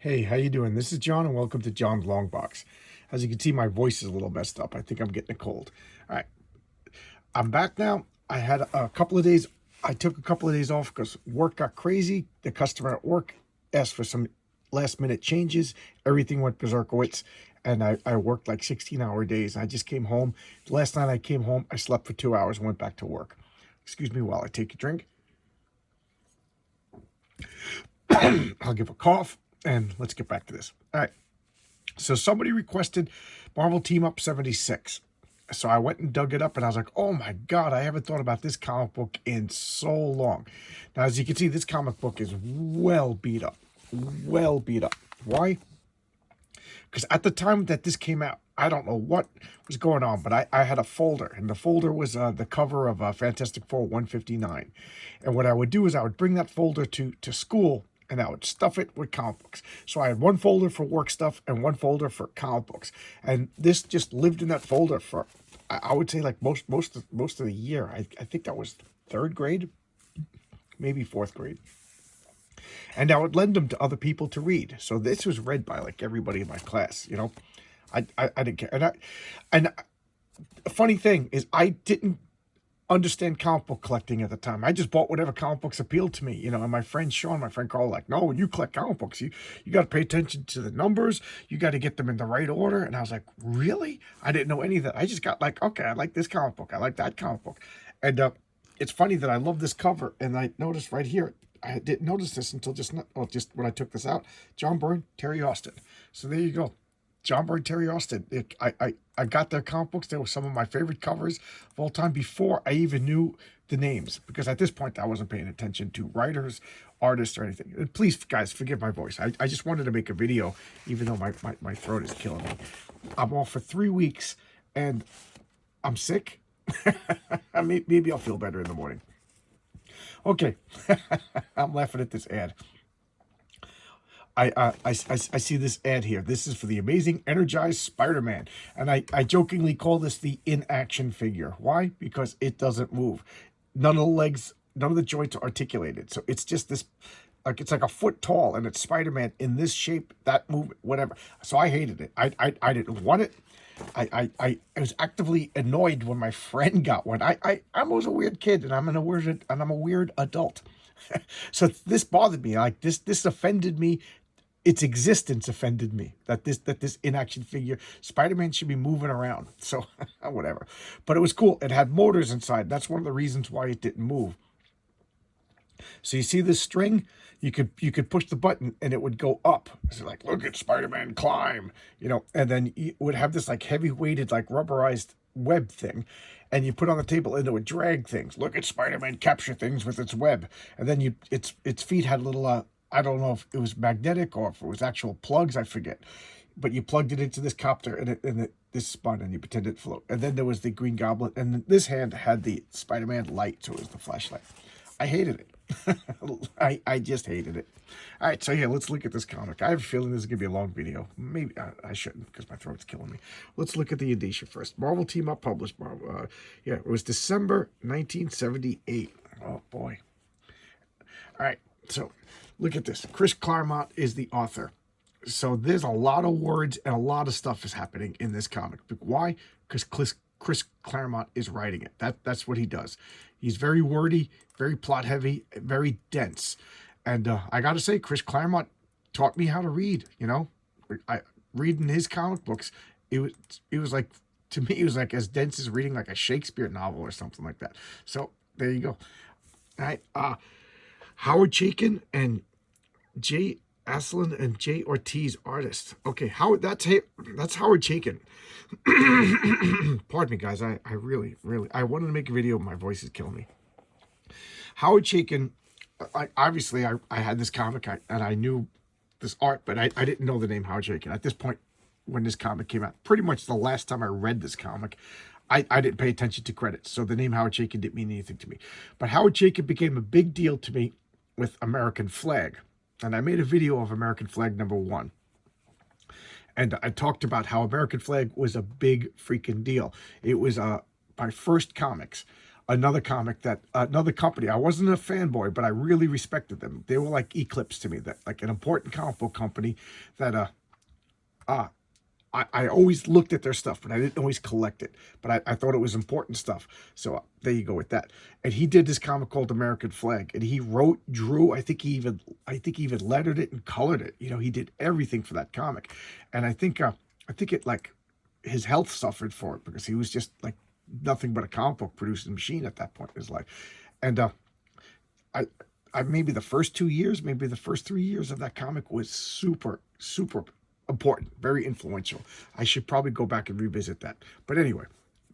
Hey, how you doing? This is John, and welcome to John's Long Box. As you can see, my voice is a little messed up. I think I'm getting a cold. All right, I'm back now. I had a couple of days. I took a couple of days off because work got crazy. The customer at work asked for some last-minute changes. Everything went berserkowitz, and I worked like 16-hour days. I just came home. Last night I came home. I slept for 2 hours and went back to work. Excuse me while I take a drink. I'll give a cough, and let's get back to this. All right. So somebody requested Marvel Team Up 76. So I went and dug it up, and I was like, oh my God, I haven't thought about this comic book in so long. Now, as you can see, this comic book is well beat up. Well beat up. Why? Because at the time that this came out, I don't know what was going on, but I had a folder, and the folder was the cover of Fantastic Four 159. And what I would do is I would bring that folder to school, and I would stuff it with comic books. So I had one folder for work stuff and one folder for comic books. And this just lived in that folder for, I would say, like most of the year. I think that was third grade, maybe fourth grade. And I would lend them to other people to read. So this was read by like everybody in my class, you know. I didn't care. And a funny thing is I didn't understand comic book collecting at the time. I just bought whatever comic books appealed to me, you know. And my friend Sean, my friend Carl, like, no, when you collect comic books, you got to pay attention to the numbers. You got to get them in the right order. And I was like, really? I didn't know any of that. I just got like, okay, I like this comic book. I like that comic book. And it's funny that I love this cover. And I noticed right here, I didn't notice this until just when I took this out. John Byrne, Terry Austin. So there you go. John Byrne, Terry Austin. I got their comic books. They were some of my favorite covers of all time before I even knew the names. Because at this point, I wasn't paying attention to writers, artists, or anything. And please, guys, forgive my voice. I just wanted to make a video, even though my throat is killing me. I'm off for 3 weeks, and I'm sick. Maybe I'll feel better in the morning. Okay, I'm laughing at this ad. I see this ad here. This is for the Amazing Energized Spider-Man. And I jokingly call this the in-action figure. Why? Because it doesn't move. None of the legs, none of the joints are articulated. So it's just this, like it's like a foot tall, and it's Spider-Man in this shape, that movement, whatever. So I hated it. I didn't want it. I was actively annoyed when my friend got one. I was a weird kid, and I'm a weird adult. So this bothered me. Like this offended me. Its existence offended me. That this in-action figure Spider-Man should be moving around. So whatever. But it was cool. It had motors inside. That's one of the reasons why it didn't move. So you see this string? You could push the button and it would go up. So like, look at Spider-Man climb, you know, and then it would have this like heavy weighted, like rubberized web thing, and you put on the table and it would drag things. Look at Spider-Man capture things with its web. And then its feet had little I don't know if it was magnetic or if it was actual plugs, I forget. But you plugged it into this copter and this spun and you pretended it float. And then there was the Green Goblin, and this hand had the Spider-Man light, so it was the flashlight. I hated it. I just hated it. All right, so yeah, let's look at this comic. I have a feeling this is going to be a long video. Maybe I shouldn't because my throat's killing me. Let's look at the indicia first. Marvel Team Up published. Yeah, it was December 1978. Oh, boy. All right, so look at this. Chris Claremont is the author. So there's a lot of words and a lot of stuff is happening in this comic. Why? Because Chris Claremont is writing it. That's what he does. He's very wordy, very plot heavy, very dense. And I got to say, Chris Claremont taught me how to read, you know. Reading his comic books, it was like, to me, it was like as dense as reading like a Shakespeare novel or something like that. So there you go. All right. Howard Chaykin and Jay Aslan and Jay Ortiz, artists. Okay, that's Howard Chaykin. Pardon me, guys. I really I wanted to make a video. My voice is killing me. Howard Chaykin. Obviously I had this comic and I knew this art, but I didn't know the name Howard Chaykin at this point when this comic came out. Pretty much the last time I read this comic, I didn't pay attention to credits, so the name Howard Chaykin didn't mean anything to me. But Howard Chaykin became a big deal to me with American Flag. And I made a video of American Flag #1. And I talked about how American Flag was a big freaking deal. It was my first comics. another comic that another company. I wasn't a fanboy, but I really respected them. They were like Eclipse to me, that like an important comic book company that uh I always looked at their stuff, but I didn't always collect it. But I thought it was important stuff. So there you go with that. And he did this comic called American Flag, and he wrote, drew. I think he even lettered it and colored it. You know, he did everything for that comic, and I think it like his health suffered for it because he was just like nothing but a comic book producing machine at that point in his life, and I. I maybe the first 2 years, maybe the first 3 years of that comic was super, super important, very influential. I should probably go back and revisit that. But anyway,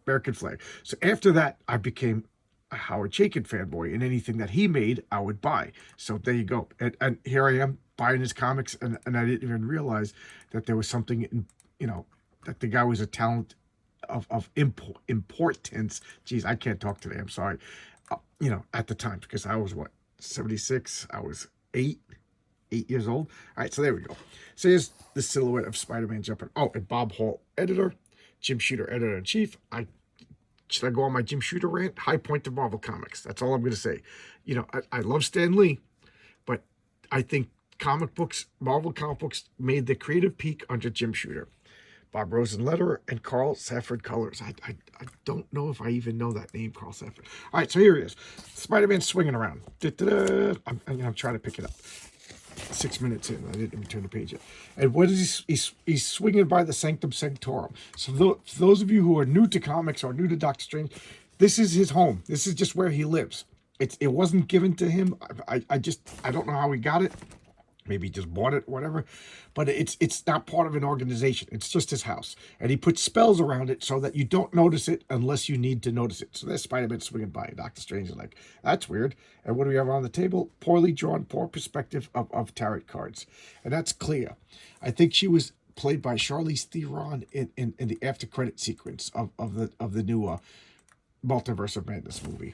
American Flag. So after that, I became a Howard Chaykin fanboy, and anything that he made, I would buy. So there you go. And here I am buying his comics, and I didn't even realize that there was something in, that the guy was a talent of importance. Geez, I can't talk today. I'm sorry. At the time, because I was what, 76? I was 8 years old. All right, so there we go. So here's the silhouette of Spider-Man jumping. Oh, and Bob Hall, editor, Jim Shooter, editor-in-chief. Should I go on my Jim Shooter rant? High point of Marvel Comics. That's all I'm going to say. I love Stan Lee, but I think Marvel comic books made the creative peak under Jim Shooter. Bob Rosen letterer, and Carl Safford colors. I don't know if I even know that name, Carl Safford. All right, so here he is. Spider-Man swinging around. I'm trying to pick it up. 6 minutes in, I didn't even turn the page yet. And what is he's swinging by the Sanctum Sanctorum. So for those of you who are new to comics or new to Doctor Strange, this is his home. This is just where he lives. It wasn't given to him. I don't know how he got it. Maybe he just bought it, whatever. But it's not part of an organization. It's just his house. And he puts spells around it so that you don't notice it unless you need to notice it. So there's Spider-Man swinging by. Doctor Strange is like, that's weird. And what do we have on the table? Poorly drawn, poor perspective of tarot cards. And that's Clea. I think she was played by Charlize Theron in the after credit sequence of the new Multiverse of Madness movie.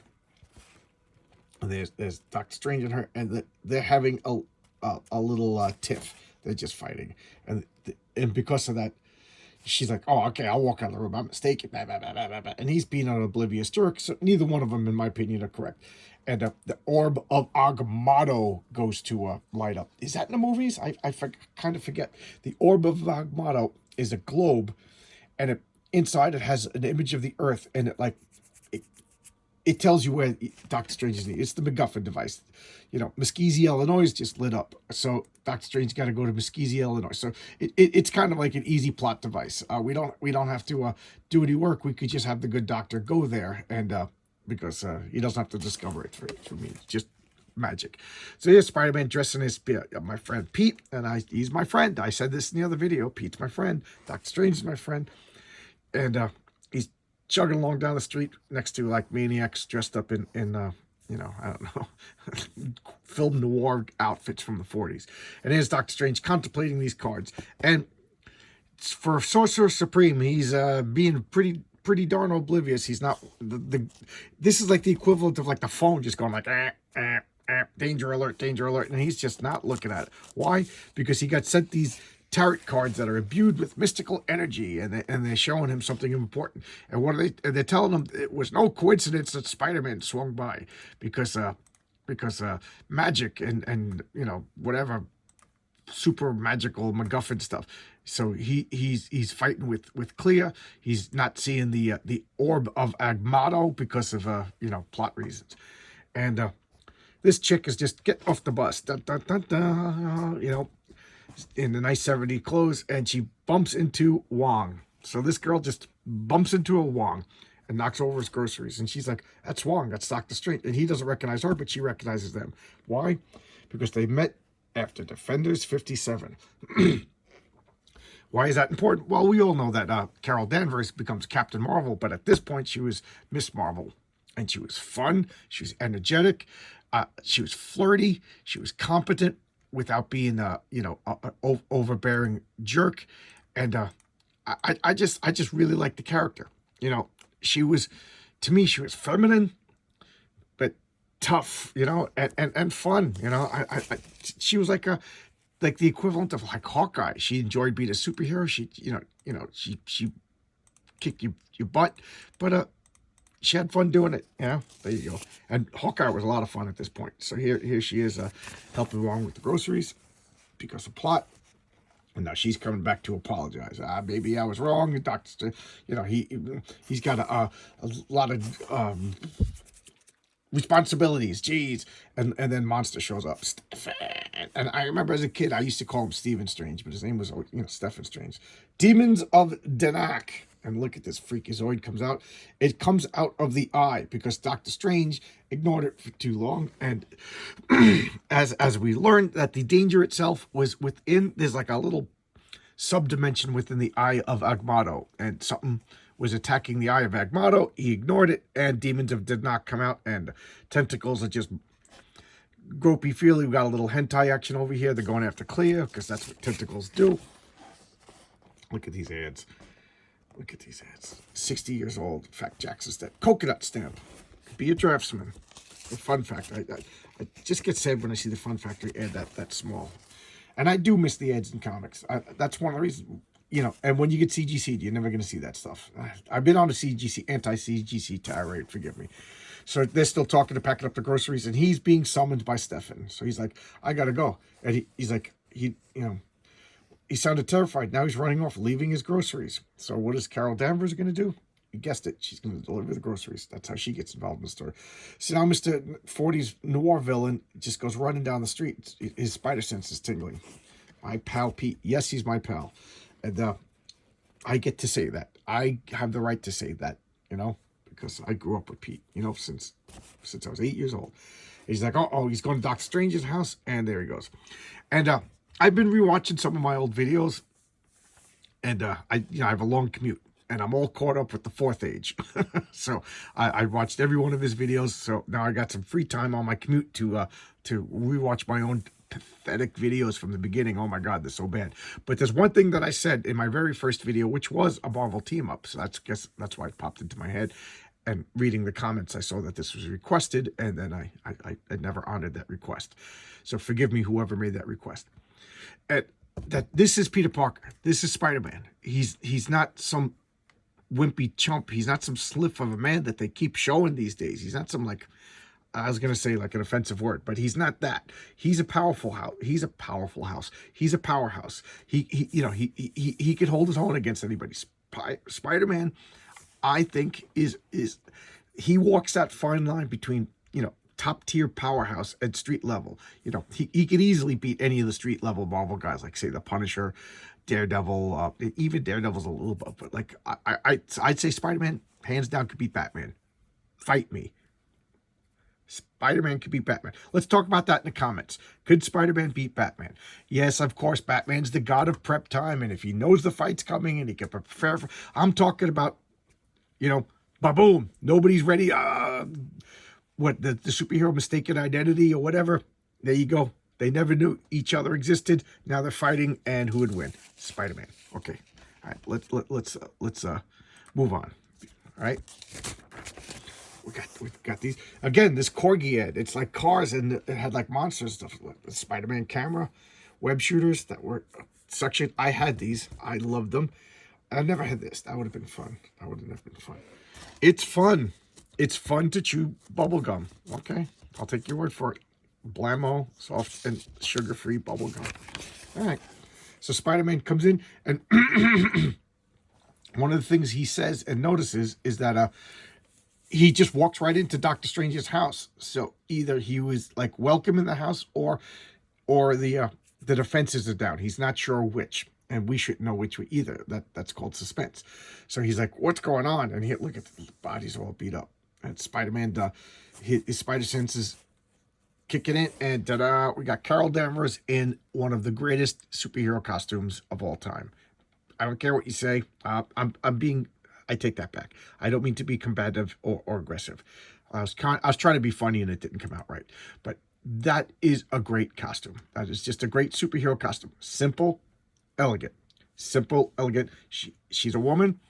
And there's Doctor Strange and her, and they're having a little tiff. They're just fighting, and because of that, she's like, "Oh, okay, I'll walk out of the room. I'm mistaken." Blah, blah, blah, blah, blah. And he's being an oblivious jerk. So neither one of them, in my opinion, are correct. And the orb of Agamotto goes to light up. Is that in the movies? I kind of forget. The orb of Agamotto is a globe, and inside it has an image of the Earth, and it tells you where Doctor Strange is needed. It's the MacGuffin device. Mesquite, Illinois just lit up. So Doctor Strange got to go to Mesquite, Illinois. So it's kind of like an easy plot device. We don't have to do any work. We could just have the good doctor go there, and because he doesn't have to discover it for me. It's just magic. So here's Spider-Man dressing as my friend Pete, and he's my friend. I said this in the other video. Pete's my friend. Doctor Strange is my friend. And he's chugging along down the street next to like maniacs dressed up in I don't know, film noir outfits from the 40s. And here's Doctor Strange contemplating these cards. And for Sorcerer Supreme, he's being pretty darn oblivious. He's not this is like the equivalent of like the phone just going like danger alert, and he's just not looking at it. Why? Because he got sent these tarot cards that are imbued with mystical energy, and they're showing him something important. And what are they're telling him it was no coincidence that Spider-Man swung by, because magic and whatever super magical MacGuffin stuff. So he's fighting with Clea. He's not seeing the orb of Agamotto because of plot reasons. And this chick is just getting off the bus. Dun, dun, dun, dun, in the nice 70s clothes, and she bumps into Wong. So this girl just bumps into a Wong and knocks over his groceries. And she's like, that's Wong, that's Doctor Strange. And he doesn't recognize her, but she recognizes them. Why? Because they met after Defenders 57. Why is that important? Well, we all know that Carol Danvers becomes Captain Marvel, but at this point she was Miss Marvel. And she was fun, she was energetic, she was flirty, she was competent, without being an overbearing jerk. And I just really liked the character. She was feminine, but tough, and fun. She was like the equivalent of like Hawkeye. She enjoyed being a superhero. She kicked your butt, but she had fun doing it. Yeah, there you go. And Hawkeye was a lot of fun at this point. So here she is helping along with the groceries because of plot. And now she's coming back to apologize. Maybe I was wrong. Doctor, he's got a lot of responsibilities. Jeez. And then Monster shows up. Stefan. And I remember as a kid, I used to call him Stephen Strange, but his name was Stephen Strange. Demons of Danak. And look at this freakazoid comes out. It comes out of the eye because Doctor Strange ignored it for too long. And as we learned that the danger itself was within, there's like a little subdimension within the eye of Agamotto. And something was attacking the eye of Agamotto. He ignored it, and demons did not come out. And tentacles are just gropey feely. We got a little hentai action over here. They're going after Clea because that's what tentacles do. Look at these ads. Look at these ads. 60 years old. Fact Jackson's dead. Coconut stamp. Be a draftsman. A fun fact. I just get sad when I see the Fun Factory ad that small. And I do miss the ads in comics. That's one of the reasons. And when you get CGC'd, you're never going to see that stuff. I've been on a CGC, anti-CGC tirade, forgive me. So they're still talking to packing up the groceries, and he's being summoned by Stefan. So he's like, I got to go. And he's like, he sounded terrified. Now he's running off, leaving his groceries. So what is Carol Danvers going to do? You guessed it. She's going to deliver the groceries. That's how she gets involved in the story. So now Mr. 40's noir villain just goes running down the street. His spider sense is tingling. My pal Pete. Yes, he's my pal. And I get to say that. I have the right to say that, because I grew up with Pete, since I was 8 years old. He's like, he's going to Doctor Strange's house. And there he goes. And I've been rewatching some of my old videos, and I have a long commute, and I'm all caught up with the Fourth Age. So I watched every one of his videos. So now I got some free time on my commute to rewatch my own pathetic videos from the beginning. Oh my God, they're so bad. But there's one thing that I said in my very first video, which was a Marvel team up. So that's why it popped into my head. And reading the comments, I saw that this was requested, and then I never honored that request. So forgive me, whoever made that request. That this is Peter Parker. This is Spider-Man. He's not some wimpy chump. He's not some sliff of a man that they keep showing these days. He's not some, like, I was gonna say like an offensive word, but he's not that. He's a powerful house. He's a powerful house. He's a powerhouse. He could hold his own against anybody. Spider-Man, I think is he walks that fine line between top tier powerhouse and street level. He could easily beat any of the street level Marvel guys, like say the Punisher, Daredevil. Even Daredevil's a little above, but like I'd say Spider-Man hands down could beat Batman. Fight me. Spider-Man could beat Batman. Let's talk about that in the comments. Could Spider-Man beat Batman? Yes, of course. Batman's the god of prep time, and if he knows the fight's coming and he can prepare for, I'm talking about, ba-boom. Nobody's ready. What the superhero mistaken identity or whatever. There you go. They never knew each other existed. Now they're fighting, and who would win? Spider-Man. Okay. All right. Let's move on. All right. We got these again. This Corgi ad. It's like cars, and it had like monster stuff. The Spider-Man camera, web shooters that were suction. I had these. I loved them. I never had this. That would have been fun. That would have never been fun. It's fun. It's fun to chew bubble gum. Okay, I'll take your word for it. Blammo, soft and sugar-free bubble gum. All right. So Spider-Man comes in, and one of the things he says and notices is that he just walks right into Doctor Strange's house. So either he was like welcome in the house, or the defenses are down. He's not sure which, and we shouldn't know which way either. That's called suspense. So he's like, "What's going on?" And he look at the body's all beat up. And Spider-Man, his spider senses kicking in, and ta-da! We got Carol Danvers in one of the greatest superhero costumes of all time. I don't care what you say. I take that back. I don't mean to be combative or aggressive. I was trying to be funny, and it didn't come out right. But that is a great costume. That is just a great superhero costume. Simple, elegant. Simple, elegant. She's a woman.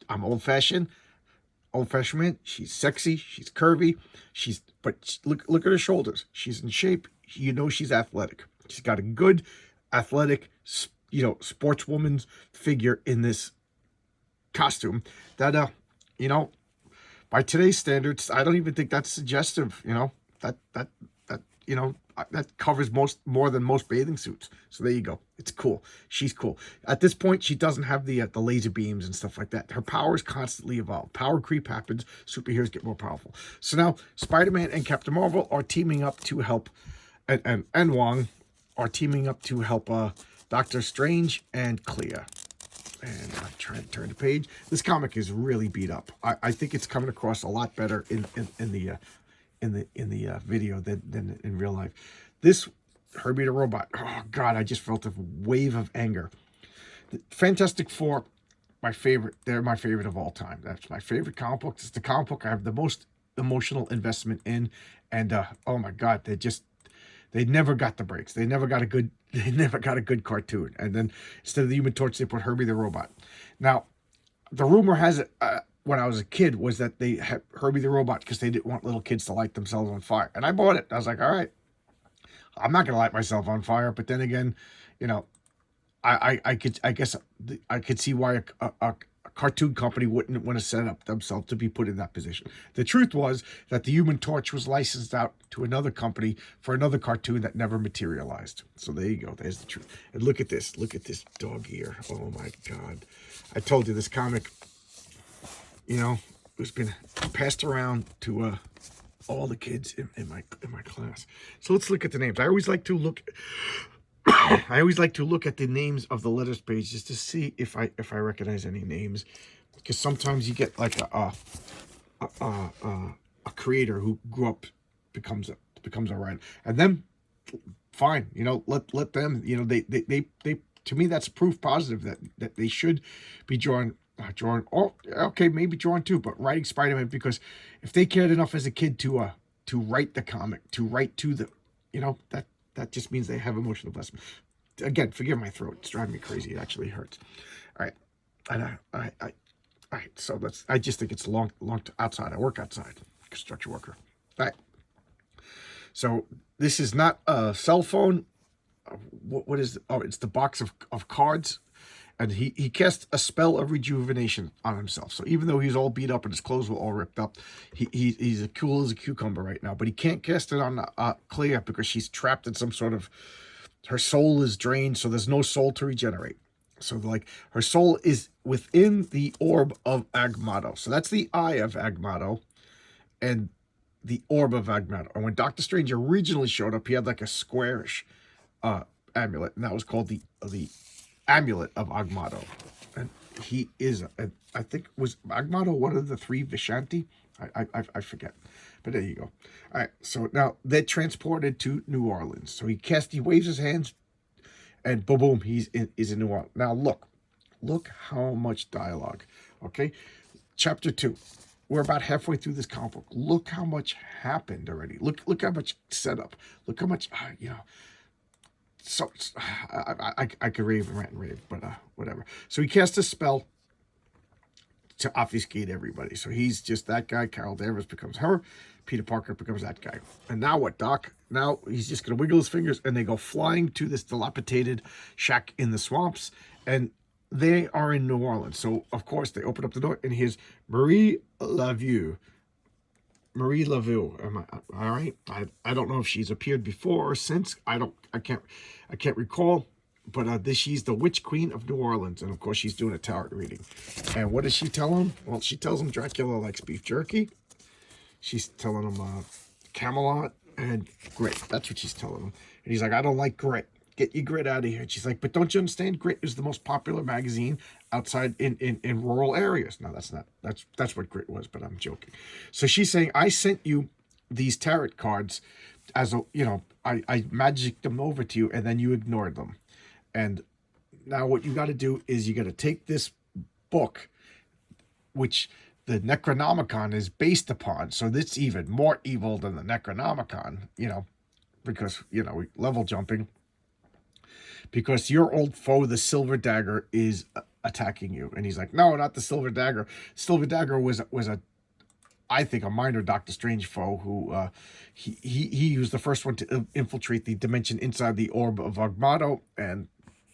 I'm old-fashioned. Old-fashioned man. She's sexy. She's curvy. Look at her shoulders. She's in shape. She's athletic. She's got a good, athletic, sportswoman's figure in this costume that, by today's standards, I don't even think that's suggestive. You know, that you know that covers more than most bathing suits. So there you go. It's cool. She's cool. At this point, she doesn't have the laser beams and stuff like that. Her powers constantly evolve. Power creep happens. Superheroes get more powerful. So now Spider-Man and Captain Marvel are teaming up to help, and Wong are teaming up to help Doctor Strange and Clea. And I'm trying to turn the page. This comic is really beat up. I think it's coming across a lot better in the video than in real life. This Herbie the Robot. Oh God, I just felt a wave of anger. The Fantastic Four, my favorite. They're my favorite of all time. That's my favorite comic book. It's the comic book I have the most emotional investment in. And oh my God, they never got the breaks. They never got a good cartoon. And then instead of the Human Torch, they put Herbie the Robot. Now, the rumor has it, when I was a kid, was that they had Herbie the Robot because they didn't want little kids to light themselves on fire. And I bought it. I was like, all right, I'm not going to light myself on fire. But then again, you know, I guess I could see why a cartoon company wouldn't want to set up themselves to be put in that position. The truth was that the Human Torch was licensed out to another company for another cartoon that never materialized. So there you go. There's the truth. And look at this. Look at this dog ear. Oh my God. I told you this comic, you know, it's been passed around to all the kids in my class. So let's look at the names. I always like to look at the names of the letters page just to see if I recognize any names, because sometimes you get like a creator who grew up becomes a writer, and then fine, you know, let them, you know, they to me that's proof positive that they should be drawn, or okay, maybe drawn too, but writing Spider-Man, because if they cared enough as a kid to write the comic, to write to the, you know, that just means they have emotional investment. Again, forgive my throat. It's driving me crazy. It actually hurts. All right. And all right. So I just think it's long outside. I work outside. Construction worker. All right. So this is not a cell phone. What is it? Oh, it's the box of cards. And he cast a spell of rejuvenation on himself. So even though he's all beat up and his clothes were all ripped up, he's as cool as a cucumber right now. But he can't cast it on Clea because she's trapped in some sort of, her soul is drained, so there's no soul to regenerate. So like her soul is within the orb of Agamotto. So that's the eye of Agamotto and the orb of Agamotto. And when Doctor Strange originally showed up, he had like a squarish amulet, and that was called the amulet of Agamotto. And he is, I think, was Agamotto one of the three Vishanti? I forget. But there you go. All right, so now they're transported to New Orleans. So he waves his hands, and boom, boom, he's in New Orleans. Now look how much dialogue. Okay, chapter 2. We're about halfway through this comic book. Look how much happened already. Look how much setup. Look how much, you know. So I could rave and rant and rave, but whatever. So he casts a spell to obfuscate everybody. So he's just that guy. Carol Danvers becomes her. Peter Parker becomes that guy. And now what, Doc? Now he's just going to wiggle his fingers, and they go flying to this dilapidated shack in the swamps. And they are in New Orleans. So, of course, they open up the door, and here's Marie Laveau. Am I all right? I don't know if she's appeared before or since. I can't recall. But she's the Witch Queen of New Orleans, and of course she's doing a tarot reading. And what does she tell him? Well, she tells him Dracula likes beef jerky. She's telling him Camelot and grit. That's what she's telling him. And he's like, I don't like grit. Get your grit out of here. And she's like, but don't you understand? Grit is the most popular magazine outside in rural areas. No, that's what Grit was, but I'm joking. So she's saying, I sent you these tarot cards as a, you know, I magicked them over to you, and then you ignored them. And now what you got to do is you got to take this book, which the Necronomicon is based upon. So this even more evil than the Necronomicon, you know, because, you know, level jumping. Because your old foe, the Silver Dagger, is attacking you. And he's like, no, not the Silver Dagger. Silver Dagger was a, I think, a minor Doctor Strange foe who, he was the first one to infiltrate the dimension inside the orb of Agamotto, and,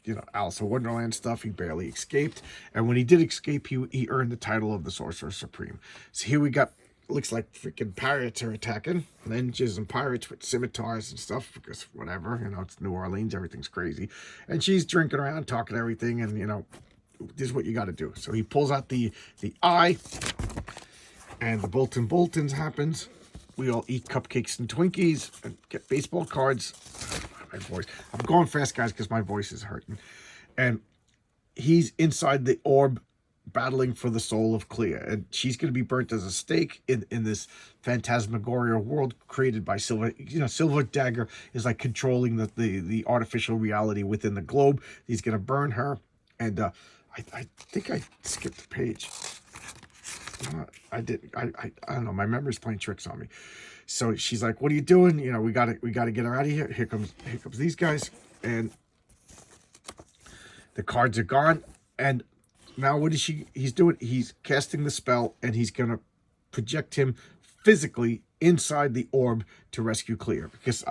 you know, Alice in Wonderland stuff. He barely escaped. And when he did escape, he earned the title of the Sorcerer Supreme. So here we got looks like freaking pirates are attacking. Ninjas and pirates with scimitars and stuff, because whatever, it's New Orleans, everything's crazy. And she's drinking around, talking everything, and, this is what you got to do. So he pulls out the eye, and the Boltons happens. We all eat cupcakes and Twinkies and get baseball cards. My voice. I'm going fast, guys, because my voice is hurting. And he's inside the orb battling for the soul of Clea. And she's going to be burnt as a stake in this phantasmagoria world created by Silver. Silver Dagger is like controlling the artificial reality within the globe. He's going to burn her. And I think I skipped a page. I didn't. I don't know. My memory's playing tricks on me. So she's like, "What are you doing? We gotta get her out of here. Here comes these guys." And the cards are gone. And now what is he's doing? He's casting the spell, and he's gonna project him physically inside the orb to rescue Clea, because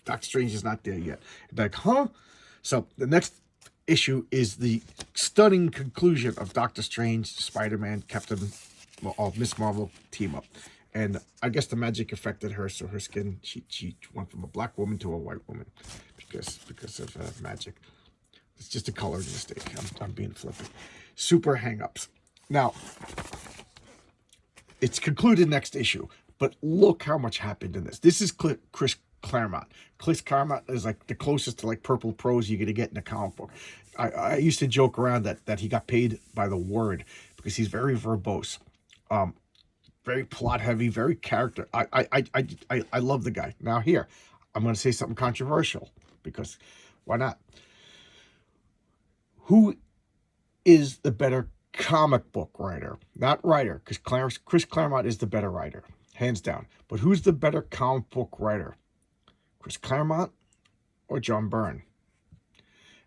Doctor Strange is not there yet. Like, huh? So the next issue is the stunning conclusion of Doctor Strange, Spider-Man, Miss Marvel team up. And I guess the magic affected her, so her skin, she went from a black woman to a white woman because of magic. It's just a coloring mistake. I'm being flippant. Super hang-ups. Now, it's concluded next issue, but look how much happened in this. This is Chris Claremont. Chris Claremont is like the closest to like purple prose you're going to get in a comic book. I used to joke around that he got paid by the word, because he's very verbose, very plot heavy, very character. I love the guy. Now here, I'm going to say something controversial, because why not? Who is the better comic book writer? Not writer, because Chris Claremont is the better writer, hands down. But who's the better comic book writer? Chris Claremont or John Byrne?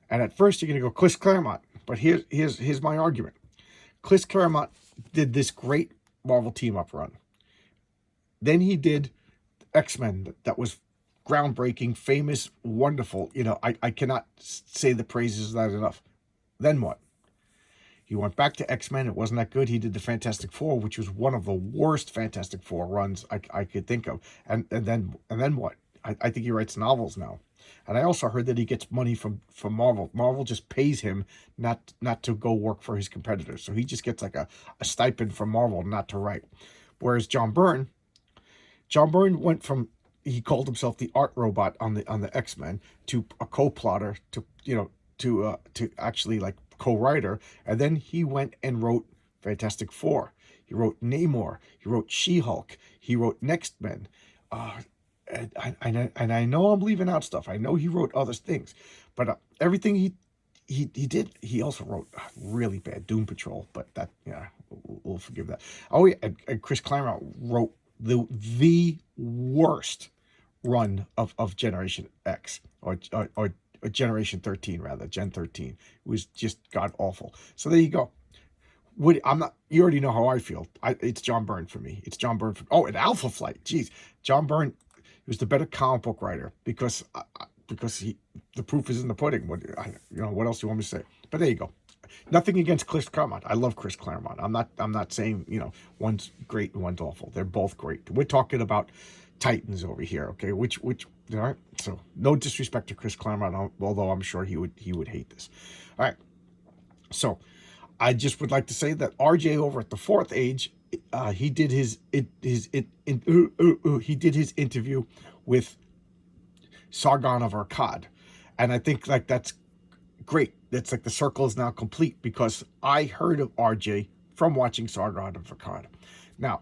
And at first you're going to go Chris Claremont, but here's my argument. Chris Claremont did this great Marvel team-up run. Then he did X-Men that was groundbreaking, famous, wonderful. I cannot say the praises of that enough. Then what? He went back to X-Men. It wasn't that good. He did the Fantastic Four, which was one of the worst Fantastic Four runs I could think of. And then what? I think he writes novels now. And I also heard that he gets money from Marvel. Marvel just pays him not to go work for his competitors. So he just gets like a stipend from Marvel not to write. Whereas John Byrne went from, he called himself the art robot on the X-Men, to a co-plotter, to actually like co-writer. And then he went and wrote Fantastic Four. He wrote Namor. He wrote She-Hulk. He wrote Next Men. And I know I'm leaving out stuff. I know he wrote other things, but everything he did, he also wrote really bad Doom Patrol. But that, we'll forgive that. Oh yeah, and Chris Claremont wrote the worst run of Generation X, or Generation 13 rather, Gen 13. It was just god awful. So there you go. You already know how I feel. It's John Byrne for me. It's John Byrne. And Alpha Flight. Jeez, John Byrne was the better comic book writer, because the proof is in the pudding. What else do you want me to say? But there you go. Nothing against Chris Claremont. I love Chris Claremont. I'm not saying one's great and one's awful. They're both great. We're talking about Titans over here, okay? Which all right. So no disrespect to Chris Claremont, although I'm sure he would hate this. All right. So I just would like to say that RJ over at the Fourth Age, he did his interview with Sargon of Akkad, and I think like that's great. That's like the circle is now complete, because I heard of RJ from watching Sargon of Akkad. Now,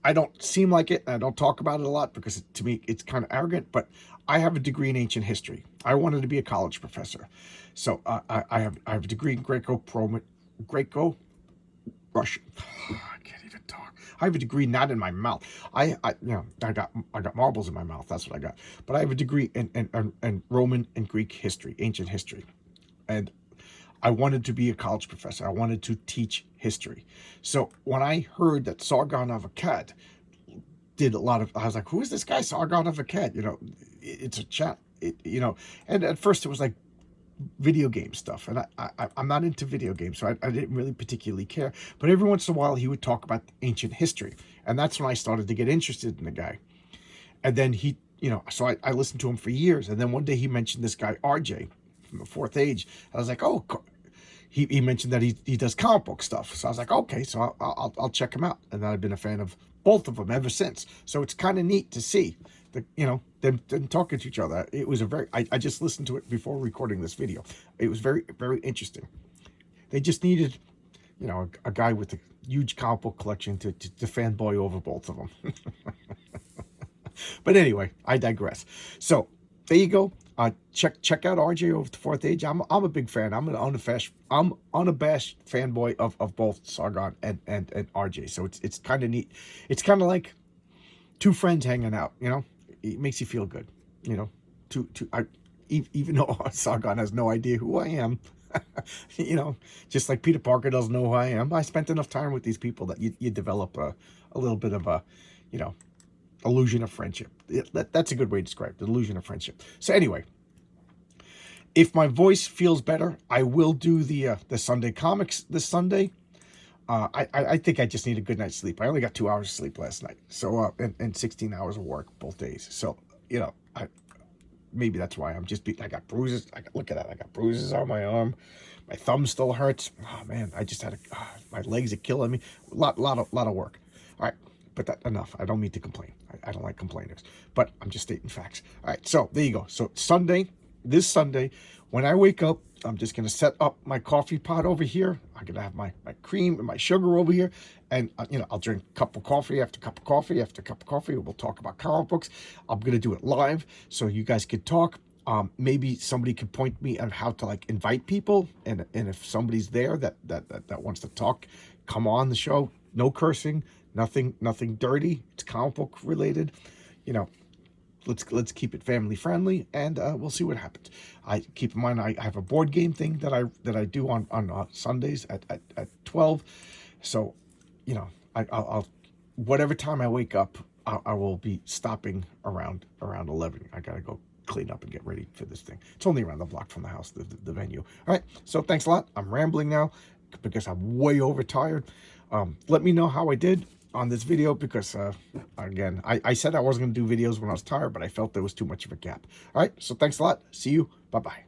I don't seem like it, and I don't talk about it a lot, because to me it's kind of arrogant, but I have a degree in ancient history. I wanted to be a college professor, so I have a degree in Greco-Russian. I can't even talk. I have a degree not in my mouth. I got marbles in my mouth. That's what I got. But I have a degree in Roman and Greek history, ancient history, and I wanted to be a college professor. I wanted to teach history. So when I heard that Sargon of Akkad did a lot of, I was like, who is this guy, Sargon of Akkad? It's a chat. And at first it was like video game stuff, and I'm not into video games, so I didn't really particularly care. But every once in a while he would talk about ancient history, And that's when I started to get interested in the guy. And then he, so I listened to him for years. And then one day he mentioned this guy, RJ, from the Fourth Age. I was like, oh, he mentioned that he does comic book stuff. So I was like, okay, so I'll check him out. And I've been a fan of both of them ever since. So it's kind of neat to see them talking to each other. It was I just listened to it before recording this video. It was very, very interesting. They just needed, a guy with a huge comic book collection to fanboy over both of them. But anyway, I digress. So there you go. Check out RJ over the Fourth Age. I'm a big fan. I'm unabashed fanboy of both Sargon and RJ. So it's kind of neat. It's kind of like two friends hanging out. It makes you feel good. Even though Sargon has no idea who I am. Just like Peter Parker doesn't know who I am. I spent enough time with these people that you develop a little bit of a, illusion of friendship. That's a good way to describe it, the illusion of friendship. So anyway, if my voice feels better, I will do the Sunday comics this Sunday. I think I just need a good night's sleep. I only got 2 hours of sleep last night, so and 16 hours of work both days. So maybe that's why I got bruises. Look at that. I got bruises on my arm. My thumb still hurts. Oh man, I just had my legs are killing me. A lot of work. All right. But enough. I don't mean to complain. I don't like complainers. But I'm just stating facts. All right, so there you go. So this Sunday, when I wake up, I'm just going to set up my coffee pot over here. I'm going to have my cream and my sugar over here. And, I'll drink a cup of coffee after cup of coffee after cup of coffee. We'll talk about comic books. I'm going to do it live so you guys could talk. Maybe somebody could point me on how to invite people. And if somebody's there that wants to talk, come on the show. No cursing. Nothing dirty. It's comic book related. Let's keep it family friendly, and we'll see what happens. I keep in mind I have a board game thing that I do on Sundays at 12. So, I'll whatever time I wake up, I will be stopping around 11. I gotta go clean up and get ready for this thing. It's only around the block from the house, the venue. All right. So thanks a lot. I'm rambling now because I'm way overtired. Let me know how I did on this video because, again, I said I wasn't going to do videos when I was tired, but I felt there was too much of a gap. All right, so thanks a lot. See you. Bye-bye.